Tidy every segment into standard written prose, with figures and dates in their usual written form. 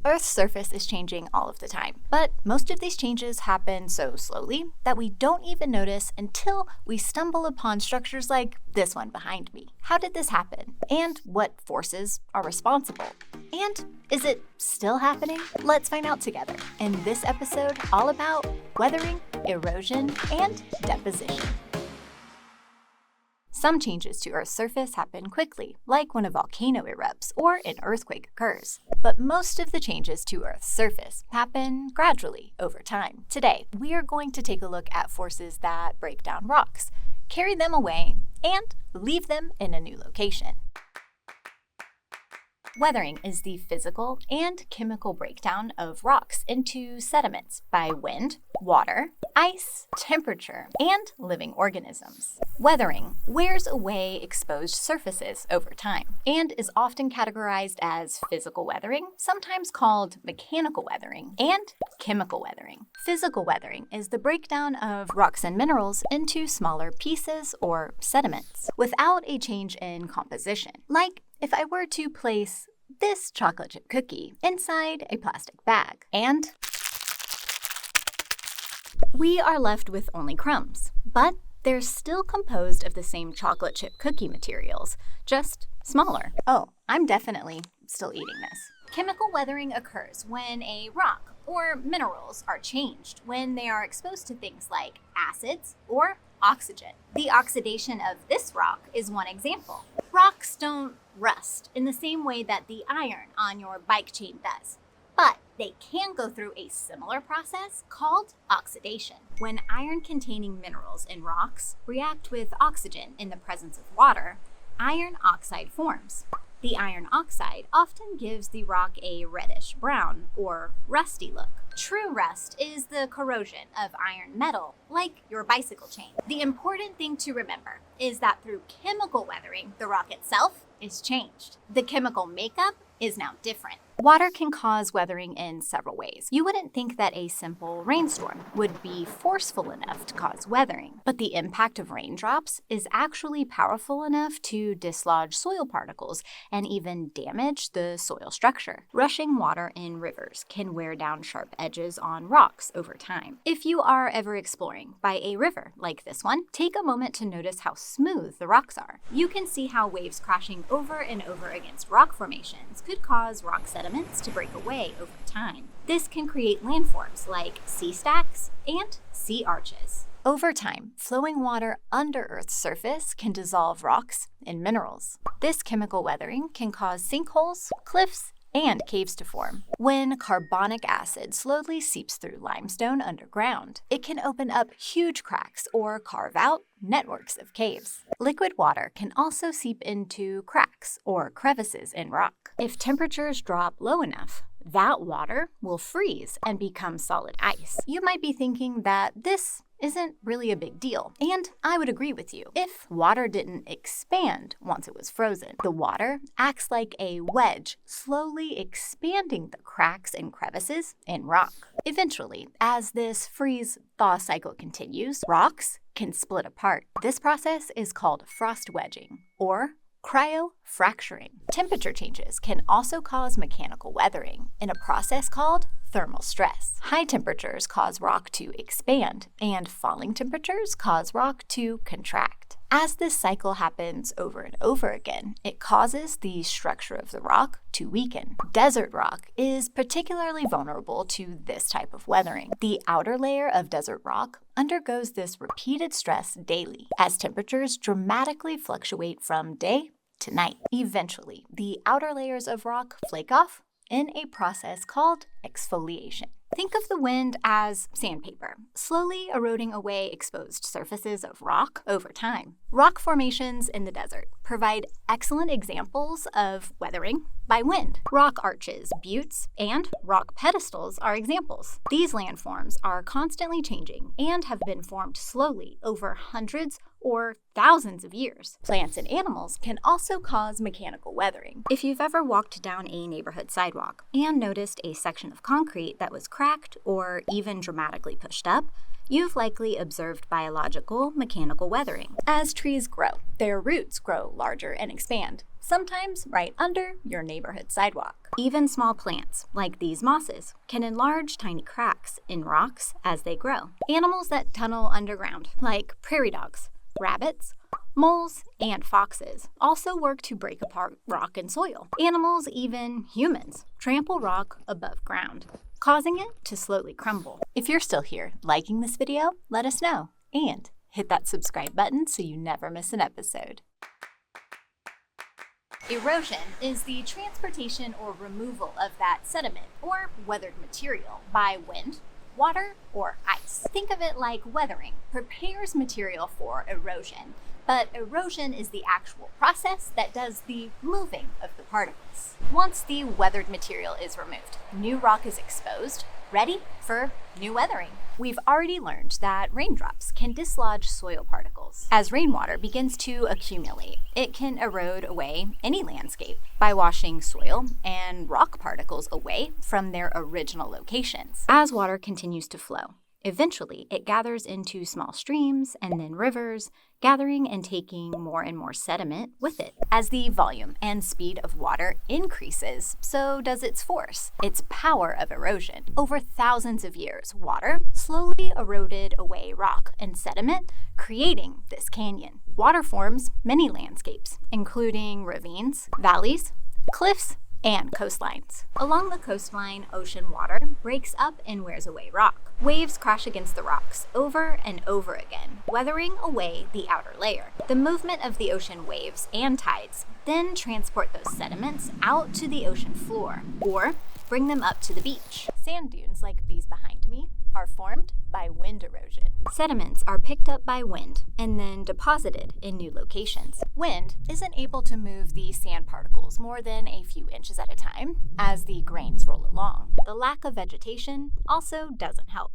Earth's surface is changing all of the time, but most of these changes happen so slowly that we don't even notice until we stumble upon structures like this one behind me. How did this happen? And what forces are responsible? And is it still happening? Let's find out together in this episode all about weathering, erosion, and deposition. Some changes to Earth's surface happen quickly, like when a volcano erupts or an earthquake occurs. But most of the changes to Earth's surface happen gradually over time. Today, we are going to take a look at forces that break down rocks, carry them away, and leave them in a new location. Weathering is the physical and chemical breakdown of rocks into sediments by wind, water, ice, temperature, and living organisms. Weathering wears away exposed surfaces over time and is often categorized as physical weathering, sometimes called mechanical weathering, and chemical weathering. Physical weathering is the breakdown of rocks and minerals into smaller pieces or sediments without a change in composition. Like if I were to place this chocolate chip cookie inside a plastic bag, and we are left with only crumbs, but they're still composed of the same chocolate chip cookie materials, just smaller. Oh, I'm definitely still eating this. Chemical weathering occurs when a rock or minerals are changed when they are exposed to things like acids or oxygen. The oxidation of this rock is one example. Rocks don't rust in the same way that the iron on your bike chain does, but they can go through a similar process called oxidation. When iron-containing minerals in rocks react with oxygen in the presence of water, iron oxide forms. The iron oxide often gives the rock a reddish-brown or rusty look. True rust is the corrosion of iron metal, like your bicycle chain. The important thing to remember is that through chemical weathering, the rock itself is changed. The chemical makeup is now different. Water can cause weathering in several ways. You wouldn't think that a simple rainstorm would be forceful enough to cause weathering, but the impact of raindrops is actually powerful enough to dislodge soil particles and even damage the soil structure. Rushing water in rivers can wear down sharp edges on rocks over time. If you are ever exploring by a river like this one, take a moment to notice how smooth the rocks are. You can see how waves crashing over and over against rock formations could cause rock sediments to break away over time. This can create landforms like sea stacks and sea arches. Over time, flowing water under Earth's surface can dissolve rocks and minerals. This chemical weathering can cause sinkholes, cliffs, and caves to form. When carbonic acid slowly seeps through limestone underground, it can open up huge cracks or carve out networks of caves. Liquid water can also seep into cracks or crevices in rock. If temperatures drop low enough, that water will freeze and become solid ice. You might be thinking that this isn't really a big deal, and I would agree with you. If water didn't expand once it was frozen, the water acts like a wedge, slowly expanding the cracks and crevices in rock. Eventually, as this freeze-thaw cycle continues, rocks can split apart. This process is called frost wedging, or cryofracturing. Temperature changes can also cause mechanical weathering in a process called thermal stress. High temperatures cause rock to expand, and falling temperatures cause rock to contract. As this cycle happens over and over again, it causes the structure of the rock to weaken. Desert rock is particularly vulnerable to this type of weathering. The outer layer of desert rock undergoes this repeated stress daily as temperatures dramatically fluctuate from day to night. Eventually, the outer layers of rock flake off in a process called exfoliation. Think of the wind as sandpaper, slowly eroding away exposed surfaces of rock over time. Rock formations in the desert provide excellent examples of weathering by wind. Rock arches, buttes, and rock pedestals are examples. These landforms are constantly changing and have been formed slowly over hundreds or thousands of years. Plants and animals can also cause mechanical weathering. If you've ever walked down a neighborhood sidewalk and noticed a section of concrete that was cracked or even dramatically pushed up, you've likely observed biological mechanical weathering. As trees grow, their roots grow larger and expand, sometimes right under your neighborhood sidewalk. Even small plants, like these mosses, can enlarge tiny cracks in rocks as they grow. Animals that tunnel underground, like prairie dogs, rabbits, moles, and foxes, also work to break apart rock and soil. Animals, even humans, trample rock above ground, causing it to slowly crumble. If you're still here liking this video, let us know, and hit that subscribe button so you never miss an episode. Erosion is the transportation or removal of that sediment or weathered material by wind, water, or ice. Think of it like weathering prepares material for erosion, but erosion is the actual process that does the moving of the particles. Once the weathered material is removed, new rock is exposed, ready for new weathering. We've already learned that raindrops can dislodge soil particles. As rainwater begins to accumulate, it can erode away any landscape by washing soil and rock particles away from their original locations. As water continues to flow, eventually it gathers into small streams and then rivers, gathering and taking more and more sediment with it. As the volume and speed of water increases, so does its force, its power of erosion. Over thousands of years, water slowly eroded away rock and sediment, creating this canyon. Water forms many landscapes, including ravines, valleys, cliffs, and coastlines. Along the coastline, ocean water breaks up and wears away rock. Waves crash against the rocks over and over again, weathering away the outer layer. The movement of the ocean waves and tides then transport those sediments out to the ocean floor or bring them up to the beach. Sand dunes like these behind me are formed by wind erosion. Sediments are picked up by wind and then deposited in new locations. Wind isn't able to move the sand particles more than a few inches at a time as the grains roll along. The lack of vegetation also doesn't help.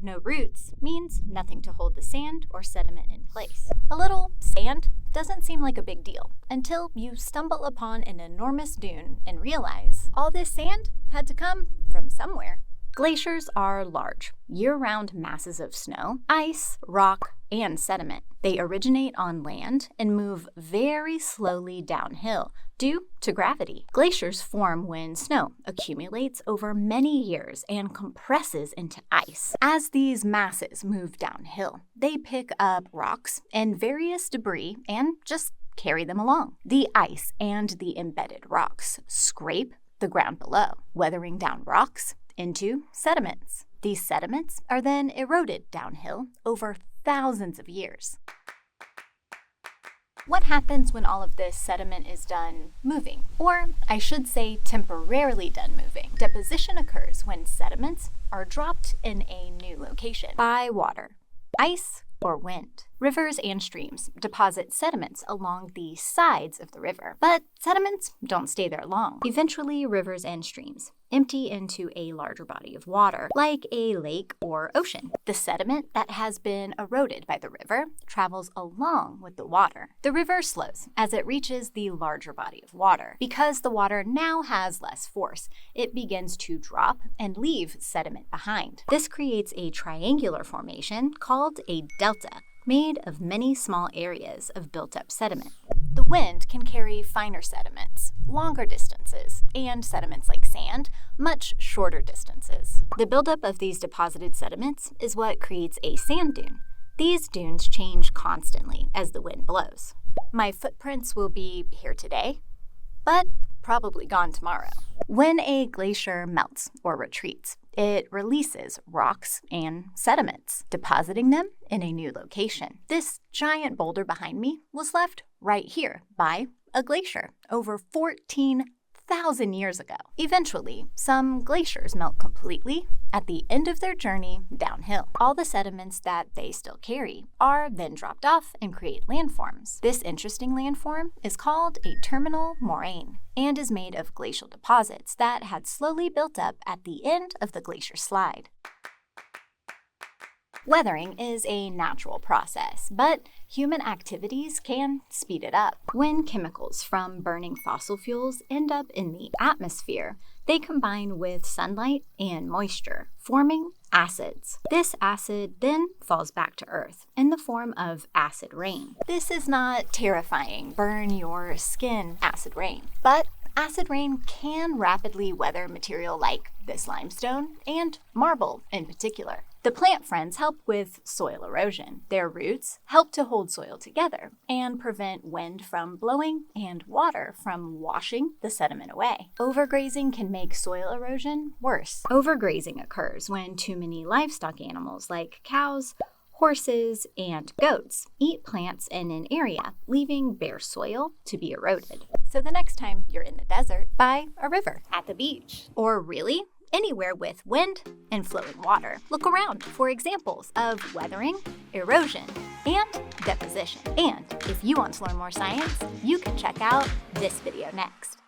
No roots means nothing to hold the sand or sediment in place. A little sand doesn't seem like a big deal until you stumble upon an enormous dune and realize all this sand had to come from somewhere. Glaciers are large, year-round masses of snow, ice, rock, and sediment. They originate on land and move very slowly downhill due to gravity. Glaciers form when snow accumulates over many years and compresses into ice. As these masses move downhill, they pick up rocks and various debris and just carry them along. The ice and the embedded rocks scrape the ground below, weathering down rocks into sediments. These sediments are then eroded downhill over thousands of years. What happens when all of this sediment is done moving? Or I should say temporarily done moving. Deposition occurs when sediments are dropped in a new location by water, ice, or wind. Rivers and streams deposit sediments along the sides of the river, but sediments don't stay there long. Eventually, rivers and streams empty into a larger body of water, like a lake or ocean. The sediment that has been eroded by the river travels along with the water. The river slows as it reaches the larger body of water. Because the water now has less force, it begins to drop and leave sediment behind. This creates a triangular formation called a delta, made of many small areas of built-up sediment. The wind can carry finer sediments, longer distances, and sediments like sand, much shorter distances. The buildup of these deposited sediments is what creates a sand dune. These dunes change constantly as the wind blows. My footprints will be here today, but probably gone tomorrow. When a glacier melts or retreats, it releases rocks and sediments, depositing them in a new location. This giant boulder behind me was left right here by a glacier over 14,000 years ago. Eventually, some glaciers melt completely at the end of their journey downhill. All the sediments that they still carry are then dropped off and create landforms. This interesting landform is called a terminal moraine and is made of glacial deposits that had slowly built up at the end of the glacier slide. Weathering is a natural process, but human activities can speed it up. When chemicals from burning fossil fuels end up in the atmosphere, they combine with sunlight and moisture, forming acids. This acid then falls back to Earth in the form of acid rain. This is not terrifying, burn your skin acid rain, but Acid rain can rapidly weather material like this limestone and marble in particular. The plant friends help with soil erosion. Their roots help to hold soil together and prevent wind from blowing and water from washing the sediment away. Overgrazing can make soil erosion worse. Overgrazing occurs when too many livestock animals like cows, horses, and goats eat plants in an area, leaving bare soil to be eroded. So the next time you're in the desert, by a river, at the beach, or really anywhere with wind and flowing water, look around for examples of weathering, erosion, and deposition. And if you want to learn more science, you can check out this video next.